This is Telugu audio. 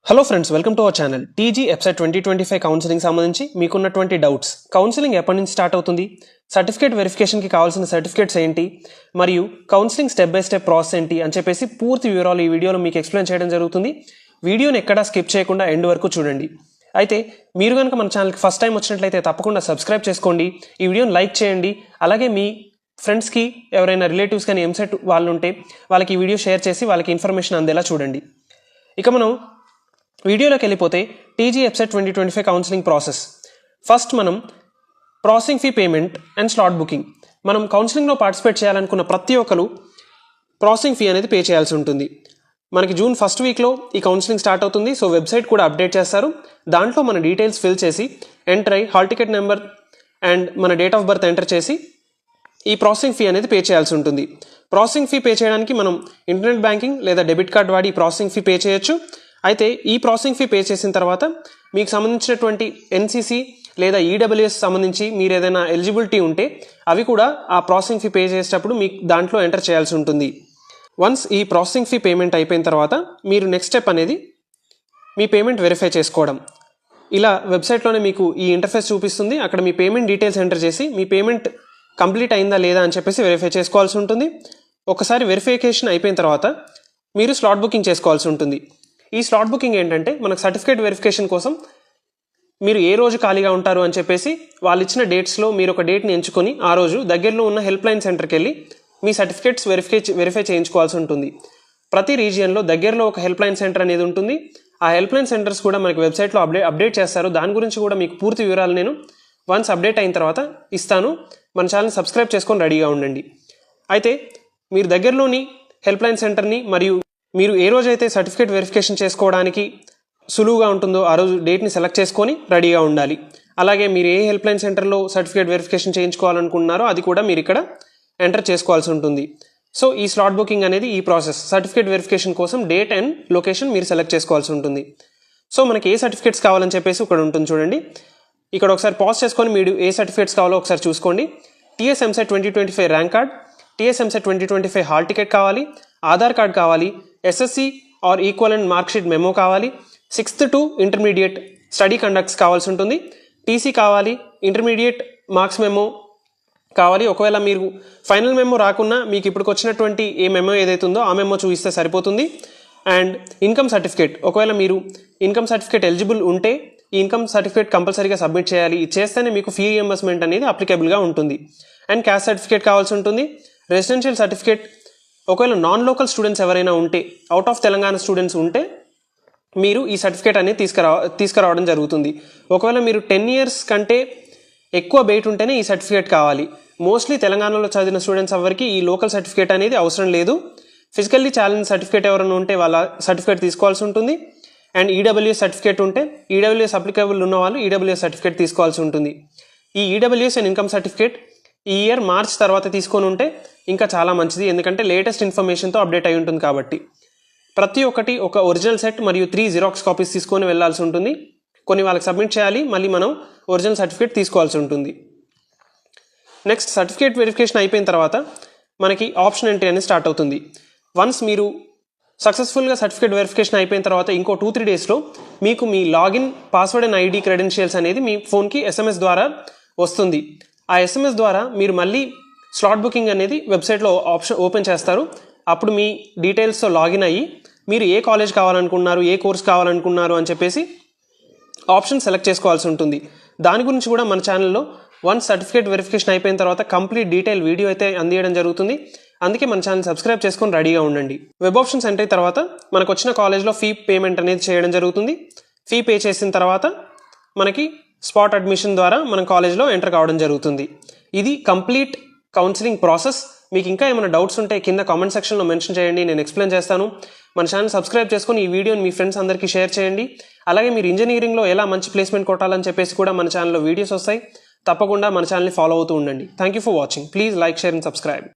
Hello friends, welcome to our channel. TG website 2025 counselling సంబంధించి మీకున్నటువంటి డౌట్స్, కౌన్సిలింగ్ ఎప్పటి నుంచి స్టార్ట్ అవుతుంది, సర్టిఫికేట్ వెరిఫికేషన్కి కావాల్సిన సర్టిఫికేట్స్ ఏంటి, మరియు counselling step by step process ఏంటి అని చెప్పేసి పూర్తి వివరాలు ఈ వీడియోలో మీకు ఎక్స్ప్లెయిన్ చేయడం జరుగుతుంది. వీడియోని ఎక్కడా స్కిప్ చేయకుండా ఎండ్ వరకు చూడండి. అయితే మీరు కనుక మన ఛానల్కి ఫస్ట్ టైం వచ్చినట్లయితే తప్పకుండా సబ్స్క్రైబ్ చేసుకోండి, ఈ వీడియోని లైక్ చేయండి. అలాగే మీ ఫ్రెండ్స్కి ఎవరైనా రిలేటివ్స్ కానీ ఎంసెట్ వాళ్ళు ఉంటే వాళ్ళకి ఈ వీడియో షేర్ చేసి వాళ్ళకి ఇన్ఫర్మేషన్ అందేలా చూడండి. ఇక మనం వీడియోలోకి వెళ్ళిపోతే TG website 2025 counselling process. First మనం processing fee payment and slot booking. మనం కౌన్సిలింగ్లో పార్టిసిపేట్ చేయాలనుకున్న ప్రతి ఒక్కరు ప్రాసెసింగ్ ఫీ అనేది పే చేయాల్సి ఉంటుంది. మనకి జూన్ ఫస్ట్ వీక్లో ఈ కౌన్సిలింగ్ స్టార్ట్ అవుతుంది. సో వెబ్సైట్ కూడా అప్డేట్ చేస్తారు. దాంట్లో మన డీటెయిల్స్ ఫిల్ చేసి ఎంటర్ అయ్యి హాల్ టికెట్ నెంబర్ అండ్ మన డేట్ ఆఫ్ బర్త్ ఎంటర్ చేసి ఈ ప్రాసెసింగ్ ఫీ అనేది పే చేయాల్సి ఉంటుంది. ప్రాసెసింగ్ ఫీ పే చేయడానికి మనం ఇంటర్నెట్ బ్యాంకింగ్ లేదా డెబిట్ కార్డ్ వాడి ఈ ప్రాసెసింగ్ ఫీ పే చేయొచ్చు. అయితే ఈ ప్రాసెసింగ్ ఫీ పే చేసిన తర్వాత మీకు సంబంధించినటువంటి ఎన్సీసీ లేదా ఈడబ్ల్యూఎస్ సంబంధించి మీరు ఏదైనా ఎలిజిబిలిటీ ఉంటే అవి కూడా ఆ ప్రాసెసింగ్ ఫీ పే చేసేటప్పుడు మీకు దాంట్లో ఎంటర్ చేయాల్సి ఉంటుంది. వన్స్ ఈ ప్రాసెసింగ్ ఫీ పేమెంట్ అయిపోయిన తర్వాత మీరు నెక్స్ట్ స్టెప్ అనేది మీ పేమెంట్ వెరిఫై చేసుకోవడం. ఇలా వెబ్సైట్లోనే మీకు ఈ ఇంటర్ఫేస్ చూపిస్తుంది. అక్కడ మీ పేమెంట్ డీటెయిల్స్ ఎంటర్ చేసి మీ పేమెంట్ కంప్లీట్ అయిందా లేదా అని చెప్పేసి వెరిఫై చేసుకోవాల్సి ఉంటుంది. ఒకసారి వెరిఫికేషన్ అయిపోయిన తర్వాత మీరు స్లాట్ బుకింగ్ చేసుకోవాల్సి ఉంటుంది. ఈ స్లాట్ బుకింగ్ ఏంటంటే మనకు సర్టిఫికేట్ వెరిఫికేషన్ కోసం మీరు ఏ రోజు ఖాళీగా ఉంటారు అని చెప్పేసి వాళ్ళు ఇచ్చిన డేట్స్లో మీరు ఒక డేట్ని ఎంచుకొని ఆ రోజు దగ్గరలో ఉన్న హెల్ప్ లైన్ సెంటర్కి వెళ్ళి మీ సర్టిఫికేట్స్ వెరిఫై చేయించుకోవాల్సి ఉంటుంది. ప్రతి రీజియన్లో దగ్గరలో ఒక హెల్ప్ లైన్ సెంటర్ అనేది ఉంటుంది. ఆ హెల్ప్ లైన్ సెంటర్స్ కూడా మనకి వెబ్సైట్లో అప్డేట్ చేస్తారు. దాని గురించి కూడా మీకు పూర్తి వివరాలు నేను వన్స్ అప్డేట్ అయిన తర్వాత ఇస్తాను. మన ఛానల్ సబ్స్క్రైబ్ చేసుకొని రెడీగా ఉండండి. అయితే మీరు దగ్గరలోని హెల్ప్ లైన్ సెంటర్ని మరియు మీరు ఏ రోజైతే సర్టిఫికేట్ వెరిఫికేషన్ చేసుకోవడానికి సులువుగా ఉంటుందో ఆ రోజు డేట్ని సెలెక్ట్ చేసుకొని రెడీగా ఉండాలి. అలాగే మీరు ఏ హెల్ప్ లైన్ సెంటర్లో సర్టిఫికేట్ వెరిఫికేషన్ చేయించుకోవాలనుకుంటున్నారో అది కూడా మీరు ఇక్కడ ఎంటర్ చేసుకోవాల్సి ఉంటుంది. సో ఈ స్లాట్ బుకింగ్ అనేది ఈ ప్రాసెస్. సర్టిఫికేట్ వెరిఫికేషన్ కోసం డేట్ అండ్ లొకేషన్ మీరు సెలెక్ట్ చేసుకోవాల్సి ఉంటుంది. సో మనకి ఏ సర్టిఫికేట్స్ కావాలని చెప్పేసి ఇక్కడ ఉంటుంది చూడండి. ఇక్కడ ఒకసారి పాజ్ చేసుకొని మీరు ఏ సర్టిఫికేట్స్ కావాలో ఒకసారి చూసుకోండి. TS EAMCET 2025 rank card, TS EAMCET 2025 hall ticket కావాలి, ఆధార్ కార్డ్ కావాలి, SSC or equivalent marksheet memo కావాలి, 6th to intermediate study conducts కావాల్సి ఉంటుంది, టీసీ కావాలి, ఇంటర్మీడియట్ మార్క్స్ మెమో కావాలి. ఒకవేళ మీరు ఫైనల్ మెమో రాకున్నా మీకు ఇప్పుడు వచ్చినటువంటి ఏ మెమో ఏదైతే ఉందో ఆ మెమో చూపిస్తే సరిపోతుంది. అండ్ ఇన్కమ్ సర్టిఫికేట్, ఒకవేళ మీరు ఇన్కమ్ సర్టిఫికేట్ ఎలిజిబుల్ ఉంటే ఈ ఇన్కమ్ సర్టిఫికేట్ కంపల్సరీగా సబ్మిట్ చేయాలి. ఇది చేస్తేనే మీకు ఫీ రియంబర్స్మెంట్ అనేది అప్లికేబుల్గా ఉంటుంది. అండ్ క్యాస్ట్ సర్టిఫికేట్ కావాల్సి ఉంటుంది. రెసిడెన్షియల్ సర్టిఫికేట్, ఒకవేళ నాన్ లోకల్ స్టూడెంట్స్ ఎవరైనా ఉంటే, అవుట్ ఆఫ్ తెలంగాణ స్టూడెంట్స్ ఉంటే మీరు ఈ సర్టిఫికేట్ అనేది తీసుకురావడం జరుగుతుంది. ఒకవేళ మీరు 10 years కంటే ఎక్కువ బయట ఉంటేనే ఈ సర్టిఫికేట్ కావాలి. మోస్ట్లీ తెలంగాణలో చదివిన స్టూడెంట్స్ ఎవరికి ఈ లోకల్ సర్టిఫికేట్ అనేది అవసరం లేదు. ఫిజికల్లీ ఛాలెంజ్ సర్టిఫికేట్ ఎవరైనా ఉంటే వాళ్ళ సర్టిఫికేట్ తీసుకోవాల్సి ఉంటుంది. అండ్ ఈడబ్ల్యూఎస్ సర్టిఫికేట్ ఉంటే ఈడబ్ల్యూఎస్ అప్లికేబుల్ ఉన్న వాళ్ళు ఈడబ్ల్యూఎస్ సర్టిఫికేట్ తీసుకోవాల్సి ఉంటుంది. ఈ ఈడబ్ల్యూఎస్ అండ్ ఇన్కమ్ సర్టిఫికేట్ ఈ ఇయర్ మార్చ్ తర్వాత తీసుకొని ఉంటే ఇంకా చాలా మంచిది. ఎందుకంటే లేటెస్ట్ ఇన్ఫర్మేషన్తో అప్డేట్ అయి ఉంటుంది కాబట్టి. ప్రతి ఒక్కటి ఒక ఒరిజినల్ సెట్ మరియు 3 జిరాక్స్ కాపీస్ తీసుకొని వెళ్లాల్సి ఉంటుంది. కొన్ని వాళ్ళకి సబ్మిట్ చేయాలి, మళ్ళీ మనం ఒరిజినల్ సర్టిఫికేట్ తీసుకోవాల్సి ఉంటుంది. నెక్స్ట్ సర్టిఫికేట్ వెరిఫికేషన్ అయిపోయిన తర్వాత మనకి ఆప్షన్ ఎంట్రీ అనేది స్టార్ట్ అవుతుంది. వన్స్ మీరు సక్సెస్ఫుల్గా సర్టిఫికేట్ వెరిఫికేషన్ అయిపోయిన తర్వాత ఇంకో 2-3 డేస్లో మీకు మీ login password and ID credentials అనేది మీ ఫోన్కి SMS ద్వారా వస్తుంది. ఆ SMS ద్వారా మీరు మళ్ళీ స్లాట్ బుకింగ్ అనేది వెబ్సైట్లో ఆప్షన్ ఓపెన్ చేస్తారు. అప్పుడు మీ డీటెయిల్స్తో లాగిన్ అయ్యి మీరు ఏ కాలేజ్ కావాలనుకున్నారు, ఏ కోర్స్ కావాలనుకున్నారు అని చెప్పేసి ఆప్షన్ సెలెక్ట్ చేసుకోవాల్సి ఉంటుంది. దాని గురించి కూడా మన ఛానల్లో వన్స్ సర్టిఫికేట్ వెరిఫికేషన్ అయిపోయిన తర్వాత కంప్లీట్ డీటెయిల్ వీడియో అయితే అందించడం జరుగుతుంది. అందుకే మన ఛానల్ సబ్స్క్రైబ్ చేసుకొని రెడీగా ఉండండి. వెబ్ ఆప్షన్స్ ఎంటర్ అయిన తర్వాత మనకు వచ్చిన కాలేజ్లో ఫీ పేమెంట్ అనేది చేయడం జరుగుతుంది. ఫీ పే చేసిన తర్వాత మనకి స్పాట్ అడ్మిషన్ ద్వారా మన కాలేజ్లో ఎంటర్ కావడం జరుగుతుంది. ఇది కంప్లీట్ కౌన్సిలింగ్ ప్రాసెస్. మీకు ఇంకా ఏమైనా డౌట్స్ ఉంటే కింద కామెంట్ సెక్షన్లో మెన్షన్ చేయండి, నేను ఎక్స్ప్లెయిన్ చేస్తాను. మన ఛానల్ సబ్స్క్రైబ్ చేసుకొని ఈ వీడియోని మీ ఫ్రెండ్స్ అందరికీ షేర్ చేయండి. అలాగే మీరు ఇంజనీరింగ్లో ఎలా మంచి ప్లేస్మెంట్ కొట్టాలని చెప్పేసి కూడా మన ఛానల్లో వీడియోస్ వస్తాయి. తప్పకుండా మన ఛానల్ని ఫాలో అవుతూ ఉండండి. Thank you for watching. Please like, share and subscribe.